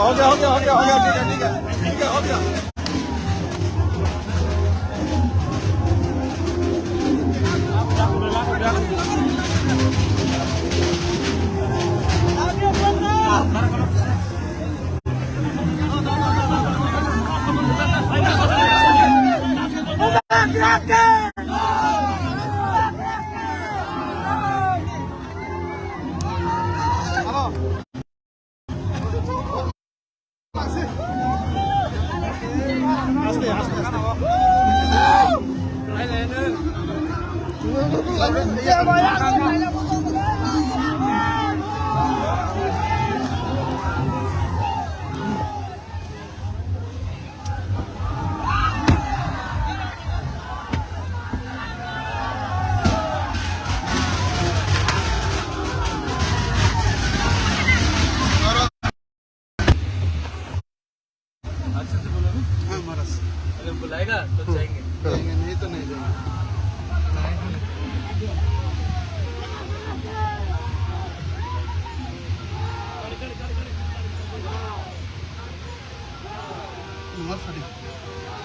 हो गया ठीक है हो गया। अगर बुलाएगा तो जाएंगे, नहीं तो नहीं जाएंगे।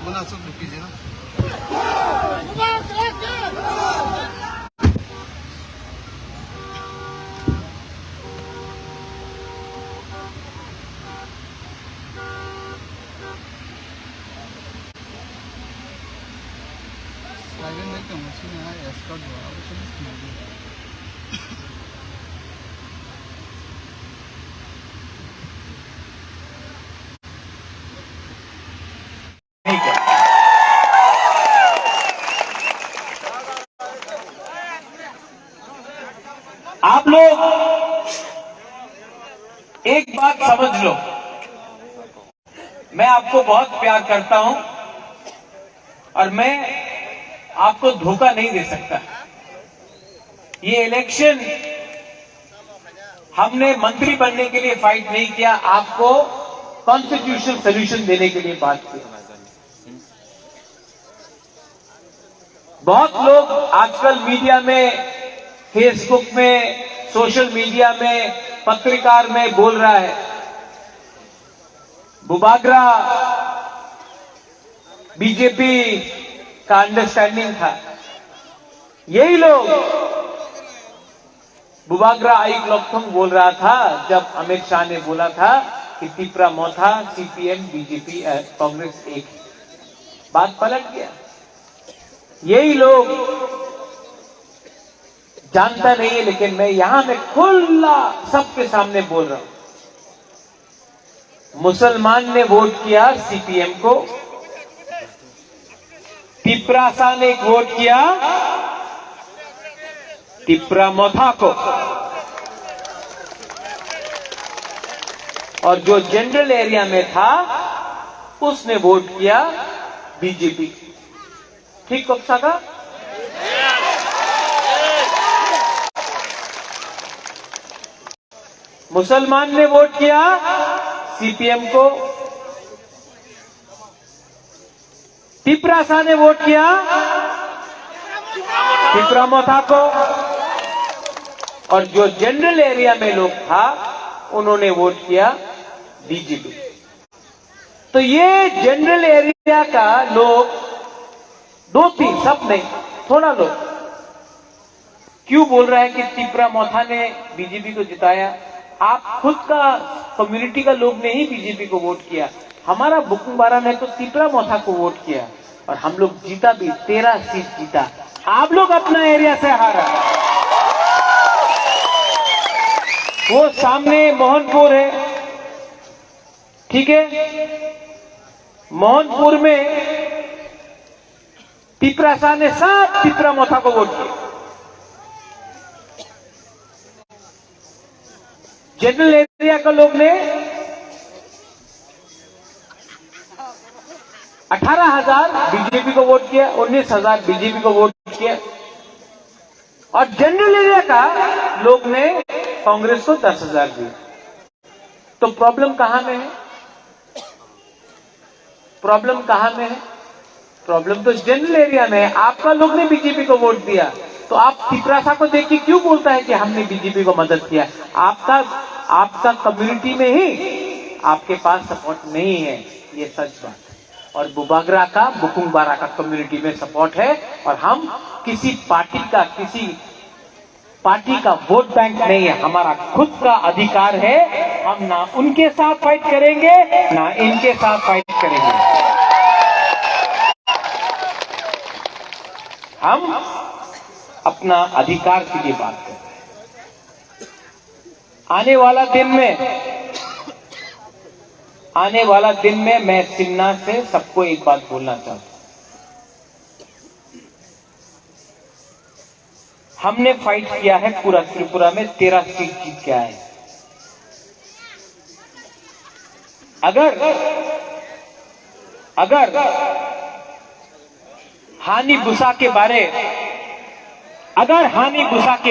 बना सब कीजिए ना। आप लोग एक बात समझ लो, मैं आपको बहुत प्यार करता हूं और मैं आपको धोखा नहीं दे सकता। ये इलेक्शन हमने मंत्री बनने के लिए फाइट नहीं किया, आपको कॉन्स्टिट्यूशनल सोल्यूशन देने के लिए बात की। बहुत लोग आजकल मीडिया में, फेसबुक में, सोशल मीडिया में, पत्रकार में बोल रहा है बुबागरा बीजेपी का अंडरस्टैंडिंग था। यही लोग बुबागरा आइक लोकथंग बोल रहा था जब अमित शाह ने बोला था कि तिपरा मोथा सीपीएम बीजेपी कांग्रेस एक। बात पलट गया। यही लोग जानता नहीं है, लेकिन मैं यहां में खुला सबके सामने बोल रहा हूं, मुसलमान ने वोट किया सीपीएम को, तिपरासा ने वोट किया तिपरा मोथा को, और जो जनरल एरिया में था उसने वोट किया बीजेपी। ठीक कक्षा का मुसलमान ने वोट किया सीपीएम को, तिपरासा ने वोट किया तिपरा मोथा को, और जो जनरल एरिया में लोग था उन्होंने वोट किया बीजेपी। तो ये जनरल एरिया का लोग, दो तीन, सब नहीं, थोड़ा लोग क्यों बोल रहा है कि तिपरा मोथा ने बीजेपी को जिताया? आप खुद का कम्युनिटी का लोग ने ही बीजेपी को वोट किया। हमारा बुकुंबारा ने तो तिपरा मोथा को वोट किया और हम लोग जीता भी, 13 सीट जीता। आप लोग अपना एरिया से हारा। वो सामने मोहनपुर है, ठीक है, मोहनपुर में तिपरासा ने सब तिपरा मोथा को वोट किया। जनरल एरिया का लोग ने 18,000 बीजेपी को वोट किया, 19,000 बीजेपी को वोट किया, और जनरल एरिया का लोग ने कांग्रेस को 10,000 दिए। तो प्रॉब्लम कहां में है? प्रॉब्लम कहां में है? प्रॉब्लम तो जनरल एरिया में है। आपका लोग ने बीजेपी को वोट दिया, तो आप तिपरासा को देख के क्यों बोलता है कि हमने बीजेपी को मदद किया? आपका कम्युनिटी में ही आपके पास सपोर्ट नहीं है, ये सच बात है। और बुबागरा का, बुकुंग बारा का कम्युनिटी में सपोर्ट है, और हम किसी पार्टी का वोट बैंक नहीं है, हमारा खुद का अधिकार है। हम ना उनके साथ फाइट करेंगे, ना इनके साथ फाइट करेंगे। हम अपना अधिकार के लिए बात कर रहे हैं। आने वाला दिन में मैं शिवनाथ से सबको एक बात बोलना चाहता हूं। हमने फाइट किया है पूरा त्रिपुरा में, 13 सीट जीत के आए। अगर हानि भूसा के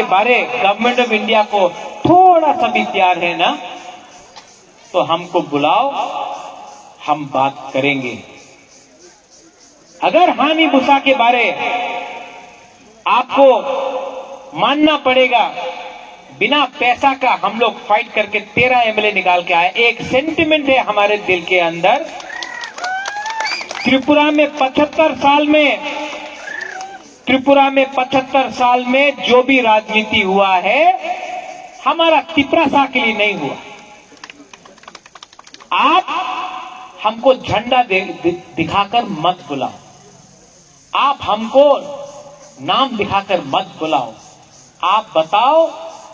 बारे गवर्नमेंट ऑफ इंडिया को थोड़ा सा भी प्यार है ना, तो हमको बुलाओ, हम बात करेंगे। अगर हानि भूसा के बारे आपको मानना पड़ेगा, बिना पैसा का हम लोग फाइट करके 13 एमएलए निकाल के आए। एक सेंटिमेंट है हमारे दिल के अंदर। त्रिपुरा में 75 साल में जो भी राजनीति हुआ है, हमारा तिपरासा के लिए नहीं हुआ। आप हमको झंडा दिखाकर मत बुलाओ, आप हमको नाम दिखाकर मत बुलाओ। आप बताओ,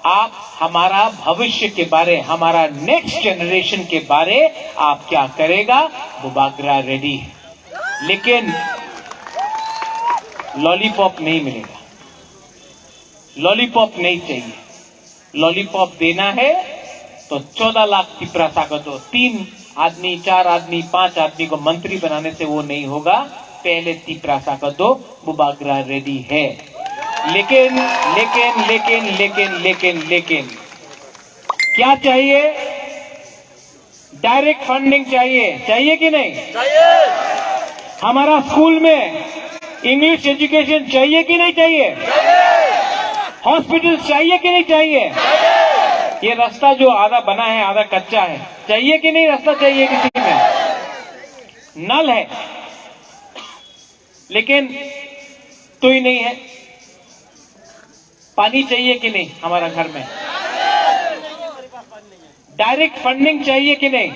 आप हमारा भविष्य के बारे, हमारा नेक्स्ट जनरेशन के बारे आप क्या करेगा? बुबागरा रेडी है, लेकिन लॉलीपॉप नहीं मिलेगा। लॉलीपॉप नहीं चाहिए। लॉलीपॉप देना है तो 14 लाख तिपरासा को दो। 3 आदमी, 4 आदमी, 5 आदमी को मंत्री बनाने से वो नहीं होगा। पहले तिपरासा को दो। बुबागरा रेडी है, लेकिन क्या चाहिए? डायरेक्ट फंडिंग चाहिए कि नहीं? चाहिए। हमारा स्कूल में इंग्लिश एजुकेशन चाहिए कि नहीं चाहिए? हॉस्पिटल चाहिए कि नहीं चाहिए? ये रास्ता जो आधा बना है आधा कच्चा है, चाहिए कि नहीं? रास्ता चाहिए किसी में? नल है लेकिन तो ही नहीं है। पानी चाहिए कि नहीं हमारा घर में? डायरेक्ट फंडिंग चाहिए कि नहीं?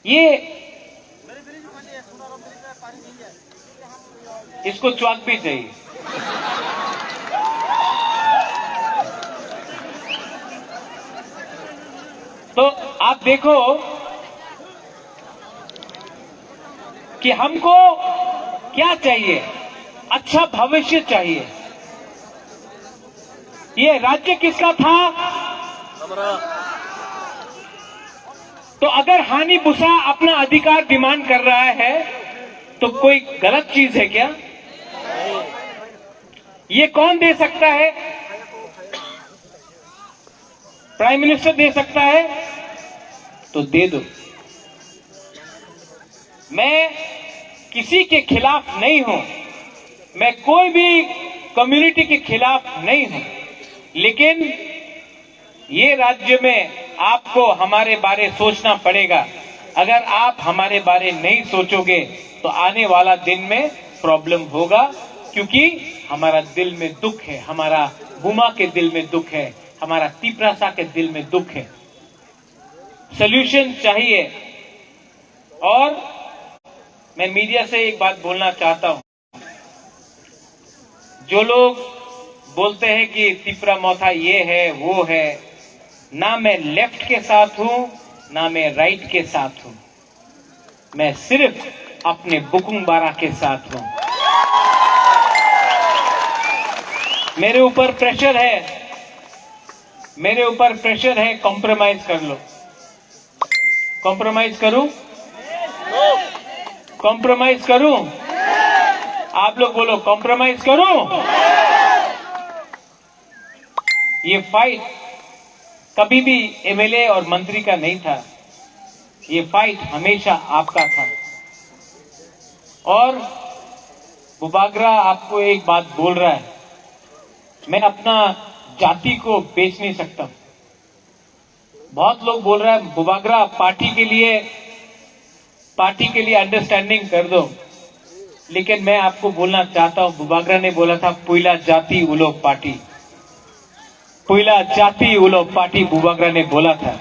ये इसको च्वाक भी चाहिए। तो आप देखो कि हमको क्या चाहिए? अच्छा भविष्य चाहिए। ये राज्य किसका था? हमारा। तो अगर हानि भूसा अपना अधिकार डिमांड कर रहा है तो कोई गलत चीज है क्या? ये कौन दे सकता है? प्राइम मिनिस्टर दे सकता है, तो दे दो। मैं किसी के खिलाफ नहीं हूं, मैं कोई भी कम्युनिटी के खिलाफ नहीं हूं, लेकिन ये राज्य में आपको हमारे बारे सोचना पड़ेगा। अगर आप हमारे बारे नहीं सोचोगे तो आने वाला दिन में प्रॉब्लम होगा, क्योंकि हमारा दिल में दुख है, हमारा बुमा के दिल में दुख है, हमारा तिपरासा के दिल में दुख है। सॉल्यूशन चाहिए। और मैं मीडिया से एक बात बोलना चाहता हूं। जो लोग बोलते हैं कि तिपरा मौथा ये है वो है, ना मैं लेफ्ट के साथ हूं ना मैं राइट के साथ हूं, मैं सिर्फ अपने बुकुंग बारा के साथ हूं। मेरे ऊपर प्रेशर है, कॉम्प्रोमाइज कर लो। कॉम्प्रोमाइज करूं? कॉम्प्रोमाइज करूं? आप लोग बोलो, कॉम्प्रोमाइज करूं? ये फाइट कभी भी एमएलए और मंत्री का नहीं था, ये फाइट हमेशा आपका था। और बुबागरा आपको एक बात बोल रहा है, मैं अपना जाति को बेच नहीं सकता। बहुत लोग बोल रहे हैं बुबागरा पार्टी के लिए अंडरस्टैंडिंग कर दो, लेकिन मैं आपको बोलना चाहता हूं, बुबागरा ने बोला था पुइला जाति उलो पार्टी, पुइला जाति उलो पार्टी बुबागरा ने बोला था।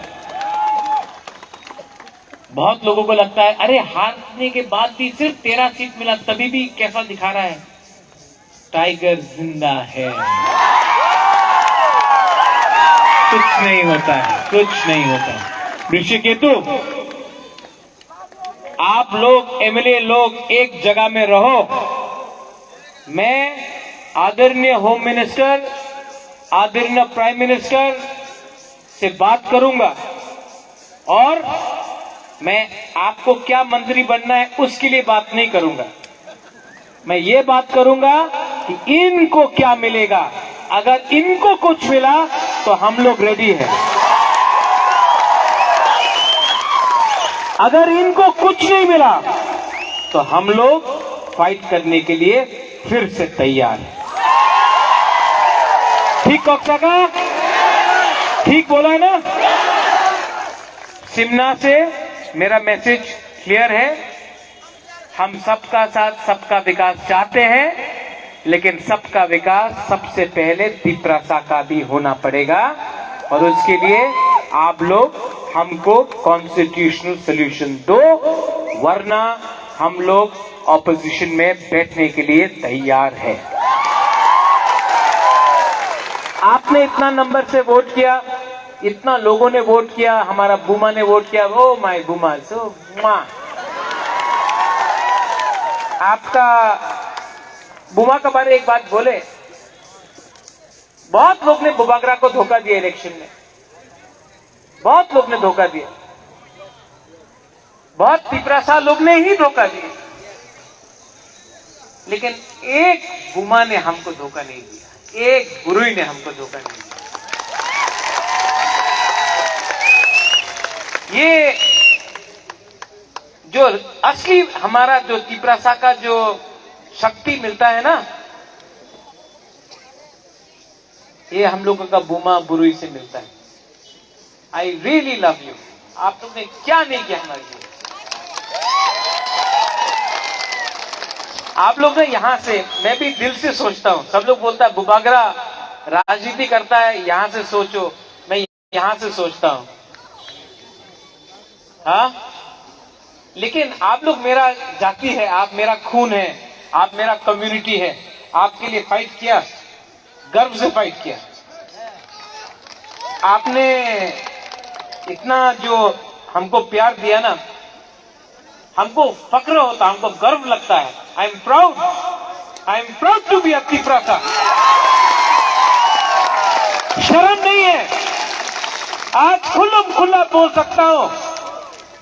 बहुत लोगों को लगता है अरे हारने के बाद भी सिर्फ 13 सीट मिला, तभी भी कैसा दिखा रहा है, टाइगर जिंदा है, कुछ नहीं होता है, कुछ नहीं होता है। ऋषिकेतु, आप लोग एमएलए लोग एक जगह में रहो। मैं आदरणीय होम मिनिस्टर, आदरणीय प्राइम मिनिस्टर से बात करूंगा और मैं आपको क्या मंत्री बनना है उसके लिए बात नहीं करूंगा। मैं ये बात करूंगा कि इनको क्या मिलेगा। अगर इनको कुछ मिला तो हम लोग रेडी हैं। अगर इनको कुछ नहीं मिला तो हम लोग फाइट करने के लिए फिर से तैयार हैं। ठीक कक्षा का ठीक बोला है ना। सिमना से मेरा मैसेज क्लियर है, हम सबका साथ सबका विकास चाहते हैं, लेकिन सबका विकास सबसे पहले तिपरासा का भी होना पड़ेगा और उसके लिए आप लोग हमको कॉन्स्टिट्यूशनल सॉल्यूशन दो, वरना हम लोग ऑपोजिशन में बैठने के लिए तैयार है। आपने इतना नंबर से वोट किया, इतना लोगों ने वोट किया, हमारा बुमा ने वोट किया, ओ माय बुमा, सो आपका बुमा के बारे एक बात बोले, बहुत लोग ने बुबागरा को धोखा दिया इलेक्शन में, बहुत लोग ने धोखा दिया, बहुत तिपरासा लोग ने ही धोखा दिया, लेकिन एक बुमा ने हमको धोखा नहीं दिया, एक गुरुई ने हमको धोखा नहीं दिया। ये जो असली हमारा जो तिपरासा का जो शक्ति मिलता है ना, ये हम लोगों का बुमा बुरुई से मिलता है। I really love you. आप लोग ने क्या नहीं किया हमारे लिए। आप लोग ने यहां से, मैं भी दिल से सोचता हूं, सब लोग बोलता है बुबागरा राजनीति करता है, यहां से सोचो, मैं यहां से सोचता हूं, हाँ, लेकिन आप लोग मेरा जाति है, आप मेरा खून है, आप मेरा कम्युनिटी है, आपके लिए फाइट किया, गर्व से फाइट किया। आपने इतना जो हमको प्यार दिया ना, हमको फक्र होता, हमको गर्व लगता है। I am proud to be a Tiprasa. शर्म नहीं है, आज खुला बोल सकता हूं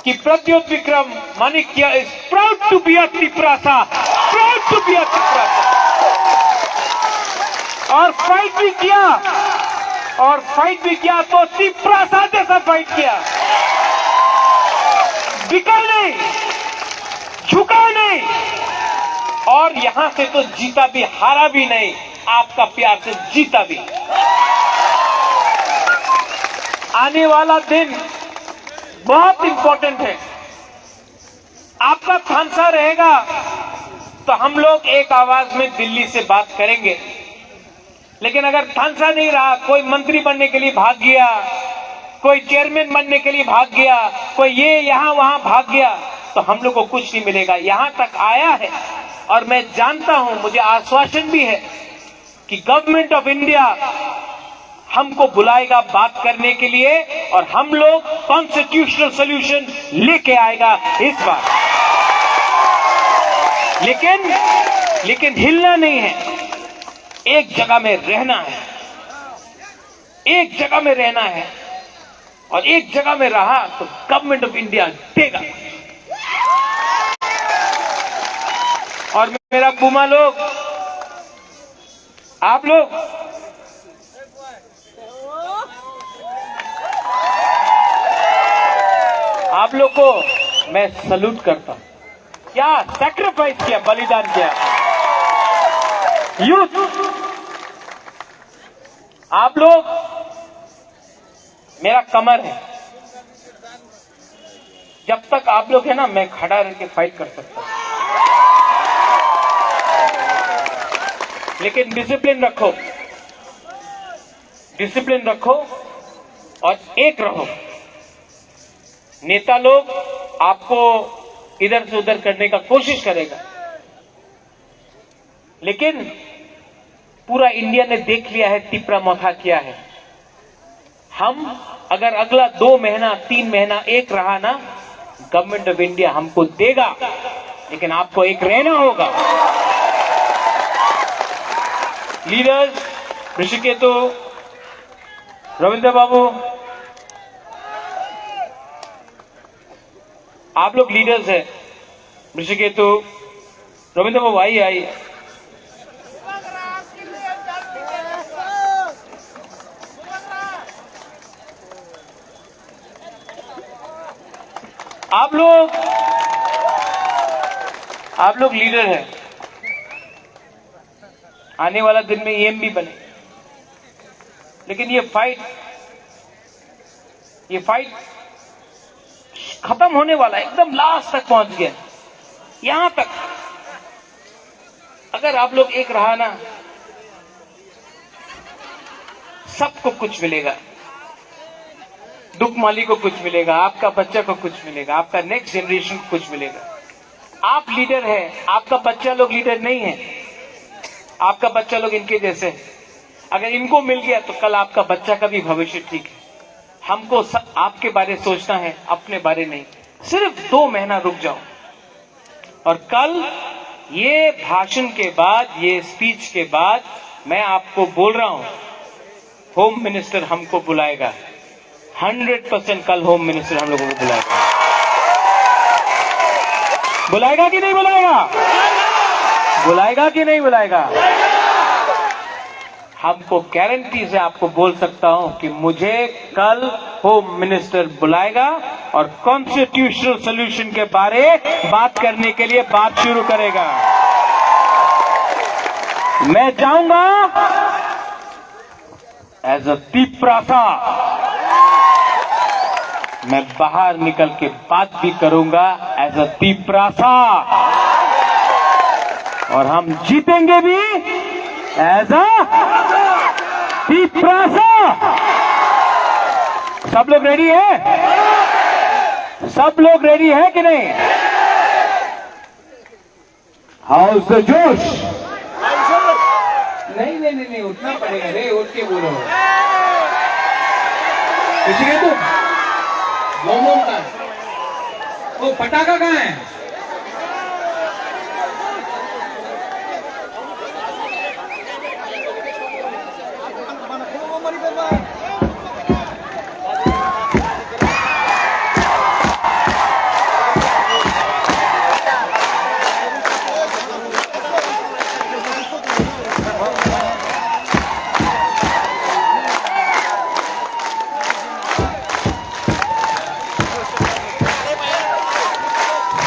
कि Pradyot Bikram Manikya is proud to be a Tiprasa, proud to be a Tiprasa. और फाइट भी किया तो तिपरासा जैसा फाइट किया, बिका नहीं, झुका नहीं, और यहां से तो जीता भी, हारा भी नहीं, आपका प्यार से जीता भी। आने वाला दिन बहुत इंपॉर्टेंट है। आपका थानसा रहेगा तो हम लोग एक आवाज में दिल्ली से बात करेंगे, लेकिन अगर थानसा नहीं रहा, कोई मंत्री बनने के लिए भाग गया, कोई चेयरमैन बनने के लिए भाग गया, कोई ये यहां वहां भाग गया, तो हम लोग को कुछ नहीं मिलेगा। यहां तक आया है और मैं जानता हूं, मुझे आश्वासन भी है कि गवर्नमेंट ऑफ इंडिया हमको बुलाएगा बात करने के लिए और हम लोग कॉन्स्टिट्यूशनल सॉल्यूशन लेके आएगा इस बार। लेकिन हिलना नहीं है, एक जगह में रहना है, एक जगह में रहना है, और एक जगह में रहा तो गवर्नमेंट ऑफ इंडिया देगा। और मेरा बुमा लोग, आप लोग आप लोग को मैं सल्यूट करता हूं। क्या सैक्रिफाइस किया, बलिदान किया। यूथ, आप लोग मेरा कमर है। जब तक आप लोग है ना, मैं खड़ा रह के फाइट कर सकता हूं, लेकिन डिसिप्लिन रखो, डिसिप्लिन रखो और एक रहो। नेता लोग आपको इधर से उधर करने का कोशिश करेगा, लेकिन पूरा इंडिया ने देख लिया है तिपरा मथा क्या है। हम अगर अगला 2 महीना 3 महीना एक रहा ना, गवर्नमेंट ऑफ इंडिया हमको देगा, लेकिन आपको एक रहना होगा। लीडर्स, ऋषिकेतु, रविंद्र बाबू, आप लोग लीडर्स हैं। ऋषिकेतु, रविंद्र बाबू आइए। आप लोग लीडर हैं। आने वाला दिन में एम भी बने, लेकिन ये फाइट खत्म होने वाला है, एकदम लास्ट तक पहुंच गया। यहां तक अगर आप लोग एक रहा ना, सबको कुछ मिलेगा। दुखमाली को कुछ मिलेगा, आपका बच्चा को कुछ मिलेगा, आपका नेक्स्ट जनरेशन को कुछ मिलेगा। आप लीडर है, आपका बच्चा लोग लीडर नहीं है। आपका बच्चा लोग इनके जैसे है। अगर इनको मिल गया तो कल आपका बच्चा का भी भविष्य ठीक है। हमको आपके बारे सोचना है, अपने बारे नहीं। सिर्फ 2 महीना रुक जाओ, और कल ये भाषण के बाद, ये स्पीच के बाद मैं आपको बोल रहा हूं, होम मिनिस्टर हमको बुलाएगा। 100% कल होम मिनिस्टर हम लोगों को बुलाएगा। बुलाएगा कि नहीं बुलाएगा? बुलाएगा कि नहीं बुलाएगा? हमको गारंटी से आपको बोल सकता हूं कि मुझे कल होम मिनिस्टर बुलाएगा और कॉन्स्टिट्यूशनल सॉल्यूशन के बारे बात करने के लिए बात शुरू करेगा। मैं जाऊंगा एज अ तिपरासा, मैं बाहर निकल के बात भी करूंगा एज अ तिपरासा, और हम जीतेंगे भी एज अ तिपरासा। सब लोग रेडी है? सब लोग रेडी है कि नहीं? हाउस द जोश? नहीं, उठना पड़ेगा रे, उठ के बोलो। ऋषिकेतु, मोमो का वो पटाखा कहाँ है?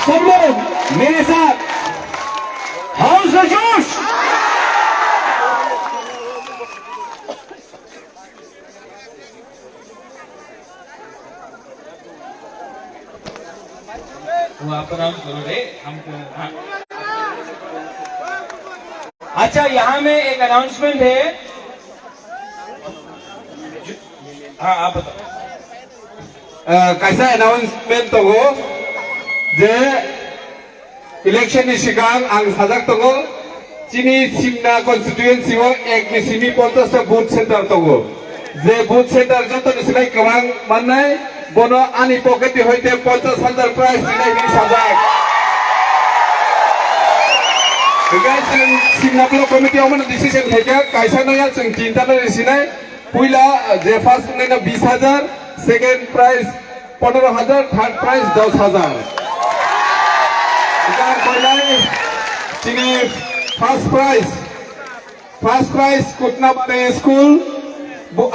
सब लोग मेरे साथ हाउस ऑफ जोश। वो आप अनाउंस करो रे हमको। हाँ। अच्छा, यहाँ में एक अनाउंसमेंट है। हाँ, आप बताओ। कैसा अनाउंसमेंट तो वो जे इलेक्शन नि सिगां आं साजाक दङ चिनी सिमना कन्स्टिट्युएन्सि एक नि सिमी 50 टा बुथ सेन्टार दङ जे बुथ सेन्टार जत निसिनाय गोबां माननाय बनो आनि पकेट हयते 50,000 प्राइस दिनाय नि साजाक गाइस जों सिमना ब्लक कमिटियाव मन डिसिजन थाइका कायसा नया जों चिन्ता नसिनाय पहिला जे फर्स्ट नैना 20,000 second prize 15,000 third prize 10,000 first prize कुटना बने स्कूल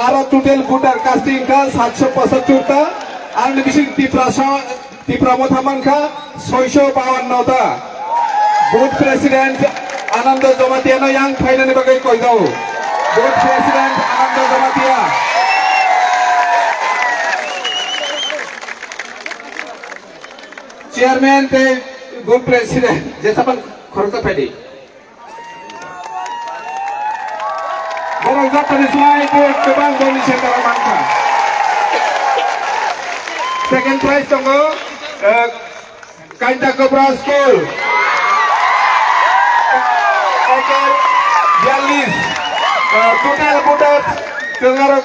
आरो टोटल वोटर कास्टिंग का 775 टा और बिसिंग तिप्रासा ত্রিপুরা মথামানখা 652টা বুথ প্রেসিডেন্ট আনন্দ জমাতিয়ানো yang ফাইনালি বাগৈ কই যাও বুথ প্রেসিডেন্ট আনন্দ জমাতিয়া চেয়ারম্যান তে বুথ প্রেসিডেন্ট যেসাপান খরচ পেডি বড় জাপানি সময় গোবাং বনি সেন্টার মানখা সেকেন্ড প্রাইজ দङ কাইটা কবরা স্কুল একের 42 টোটাল ভোটার जोंआरो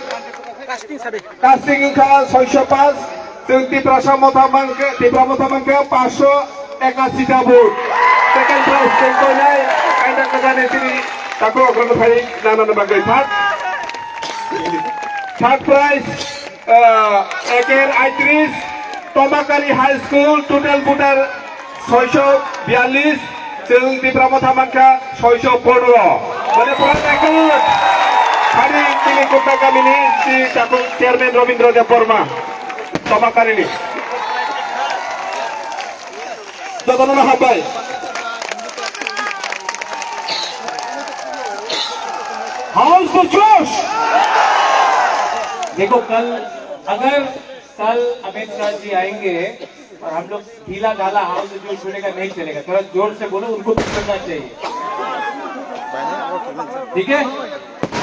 कास्टिं खा 605 जों ত্রিপুরা মথামানকে 581 টা ভোট সেকেন্ড প্রাইজ जों কইনাय কাইটা কজানে সিনি তাকো অগ্রণ ফাই নানান বাগৈ থার্ড প্রাইজ একের 38 টমাকারি হাই স্কুল টোটাল ভোটার 642 जों ত্রিপুরা মথামানখা 615 মানে পুরা একট hari ini kota kami ini si Cakung Chairman Robindro Deporma Tomakari ini Jatana Habai House the Josh देखो कल अगर कल अमित शाह जी आएंगे और हम लोग ढीला ढाला हाउस जो छोड़ेगा नहीं चलेगा थोड़ा जोर से बोलो उनको भी करना चाहिए ठीक है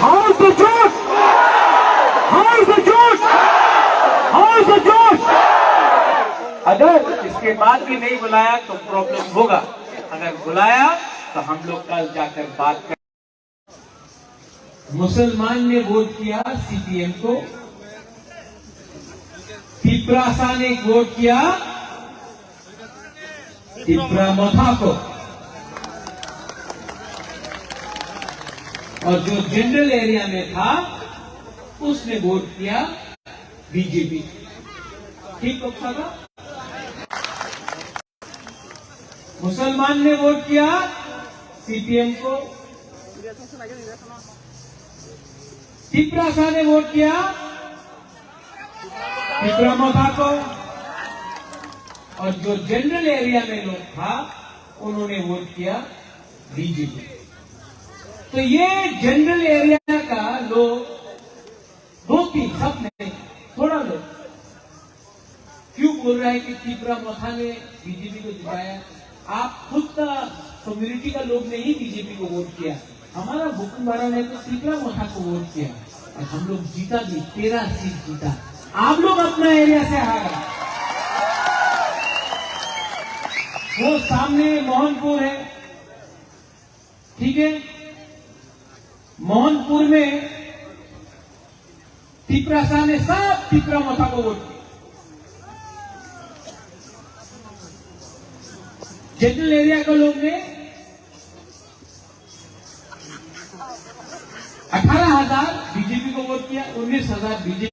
House the Josh House the Josh House the Josh अगर इसके बाद भी नहीं बुलाया तो प्रॉब्लम होगा अगर बुलाया तो हम लोग कल जाकर बात कर मुसलमान ने वोट किया सीपीएम को तिप्रासा ने वोट किया तिप्रा मथा को और जो जनरल एरिया में था उसने वोट किया बीजेपी ठीक लोकसभा मुसलमान ने वोट किया सीपीएम को तिप्रासा ने वोट किया तिप्रा मथा को और जो जनरल एरिया में लोग था उन्होंने वोट किया बीजेपी तो ये जनरल एरिया का लोग 2-3 सब नहीं थोड़ा लोग क्यों बोल रहा है कि त्रिपुरा मथा ने बीजेपी को जिताया आप खुद का कम्युनिटी का लोग ने ही बीजेपी को वोट किया हमारा बुकुमबाड़ा ने तो त्रिपुरा मथा को वोट किया और हम लोग जीता भी 13 सीट जीता आप लोग अपना एरिया से हारा वो सामने मोहनपुर है ठीक है मोहनपुर में तिप्रासा ने सब तिप्रा मथा को वोट किया जनरल एरिया के लोग ने 18,000 बीजेपी को वोट किया 19,000 BJP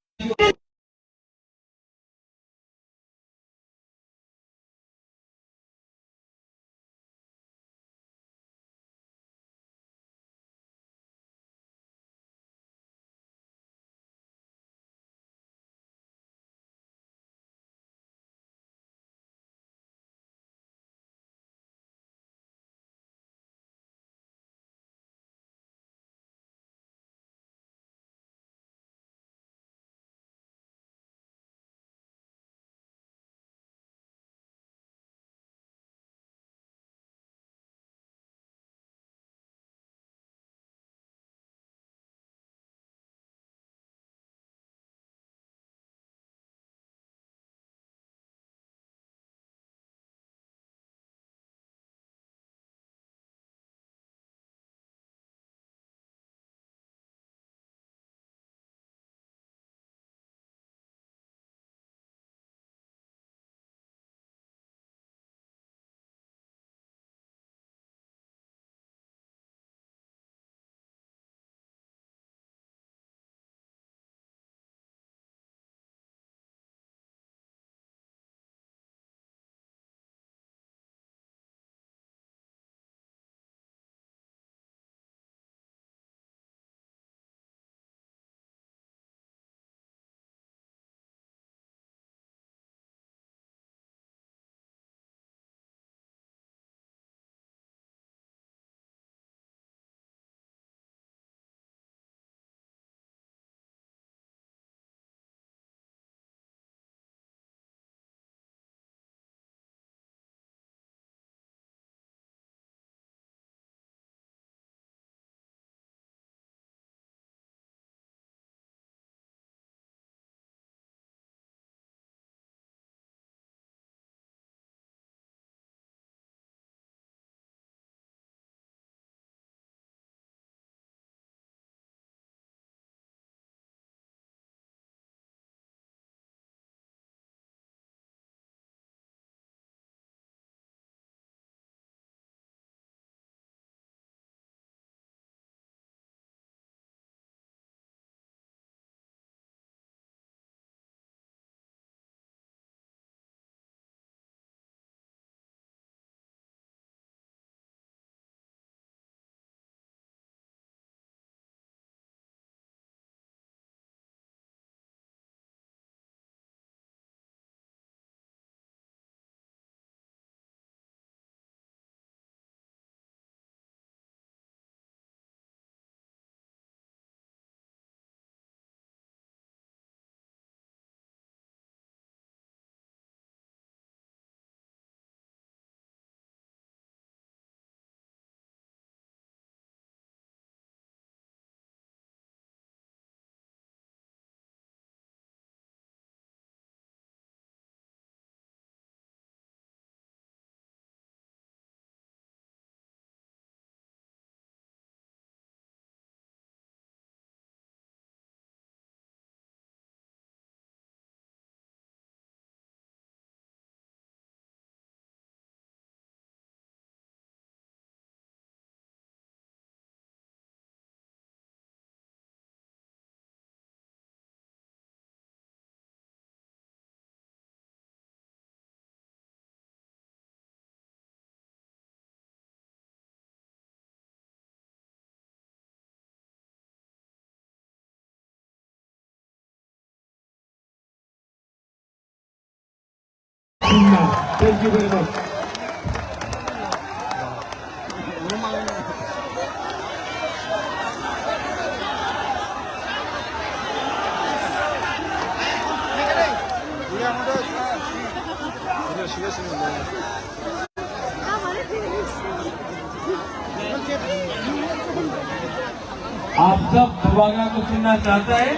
Simla. Thank you very much. आप सब बुबागा को सुनना चाहता है?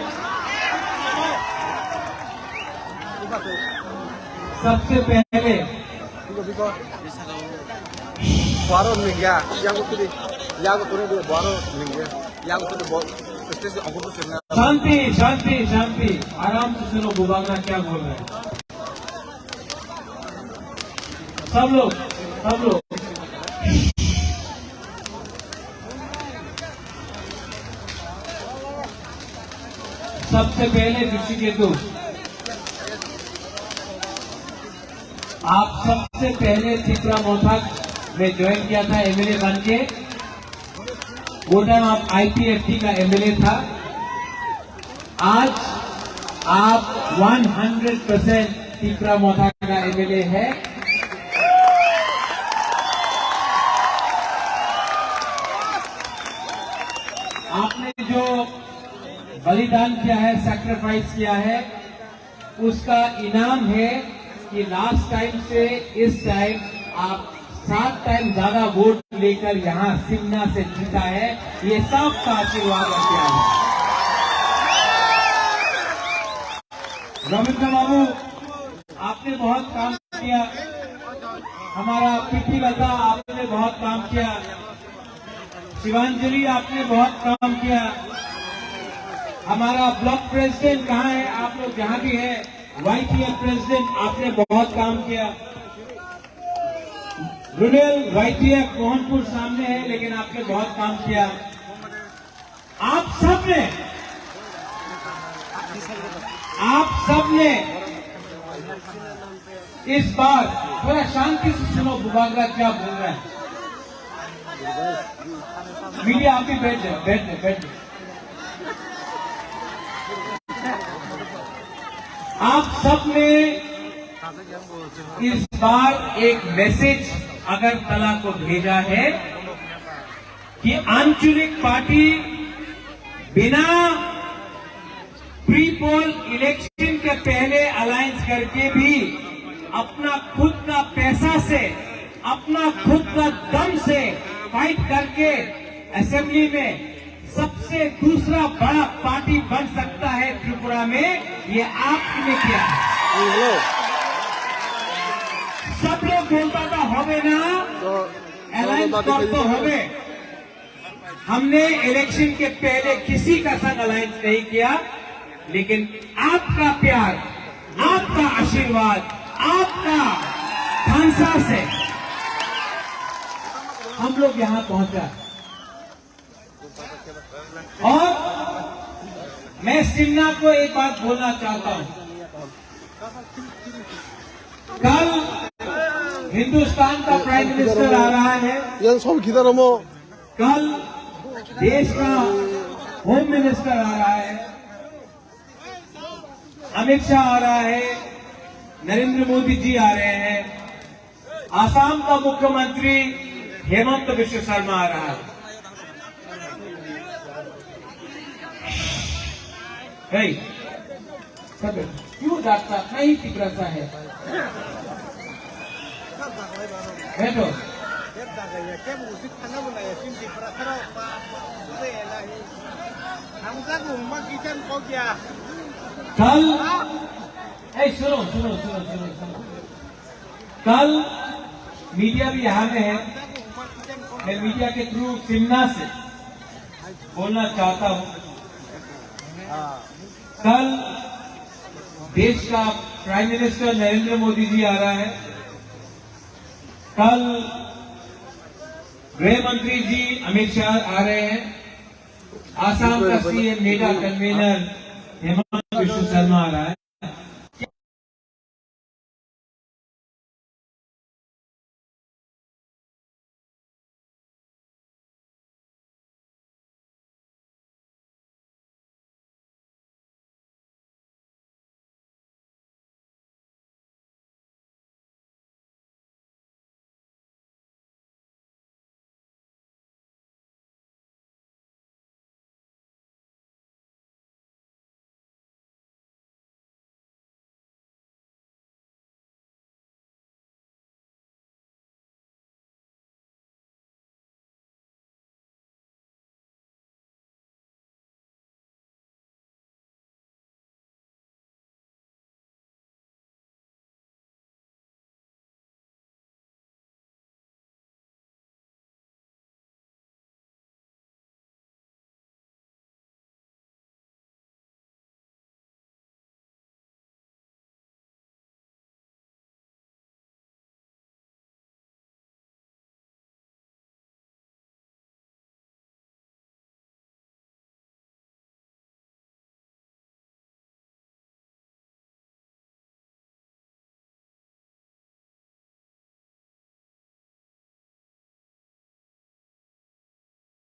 सबसे पहले बारो मिंगा यागो तुरी यागो तुरी दे बारो मिंगा यागो तुरी स्टेज से अंकुर से शांति शांति शांति, आराम से सुनो बुबागा क्या बोल रहे हैं। सब लोग सबसे पहले ऋषिकेतु, आप सबसे पहले तिपरा मोथाक में ज्वाइन किया था एमएलए बन के। वो टाइम आप आईपीएफटी का एमएलए था। आज आप 100% तिपरा मोथाक का एमएलए है। आपने जो बलिदान किया है, सैक्रिफाइस किया है, उसका इनाम है कि लास्ट टाइम से इस टाइम आप 7 टाइम ज्यादा वोट लेकर यहां सिमना से जीता है। ये सबका आशीर्वाद और प्यार है। रविंद्र बाबू, आपने बहुत काम किया। हमारा पीपी लता, आपने बहुत काम किया। शिवांजलि, आपने बहुत काम किया। हमारा ब्लॉक प्रेसिडेंट कहाँ है? आप लोग जहां भी है, वाईटीएफ प्रेसिडेंट, आपने बहुत काम किया। रूरल वाईटीएफ मोहनपुर सामने है, लेकिन आपने बहुत काम किया। आप सबने इस बार थोड़ा शांति से सुनो बुबागा क्या बोल रहे हैं। मीडिया आप भी बैठ जाए। आप सबने इस बार एक मैसेज अगरतला को भेजा है कि आंचलिक पार्टी बिना प्री पोल इलेक्शन के पहले अलायंस करके भी अपना खुद का पैसा से, अपना खुद का दम से फाइट करके असेंबली में सबसे दूसरा बड़ा पार्टी बन सकता है त्रिपुरा में। ये आपने किया है। सब लोग बोलता था होवे ना, अलायंस तो होवे। हमने इलेक्शन के पहले किसी का संग अलायंस नहीं किया, लेकिन आपका प्यार, आपका आशीर्वाद, आपका खांसा से हम लोग यहां पहुंचा। और मैं सिन्हा को एक बात बोलना चाहता हूं। कल हिंदुस्तान का प्राइम मिनिस्टर आ रहा है, कल देश का होम मिनिस्टर आ रहा है, अमित शाह आ रहा है, नरेंद्र मोदी जी आ रहे हैं, आसाम का मुख्यमंत्री हेमंत बिश्व शर्मा आ रहा है। क्यों डांटता? नहीं तिपरासा है, बैठो। कल सुनो, कल मीडिया भी यहाँ में है। मैं मीडिया के थ्रू सिमना से बोलना चाहता हूँ। कल देश का प्राइम मिनिस्टर नरेंद्र मोदी जी आ रहा है। कल गृह मंत्री जी अमित शाह आ रहे हैं। आसाम का CM mega convener Himanta Biswa Sarma आ रहा है।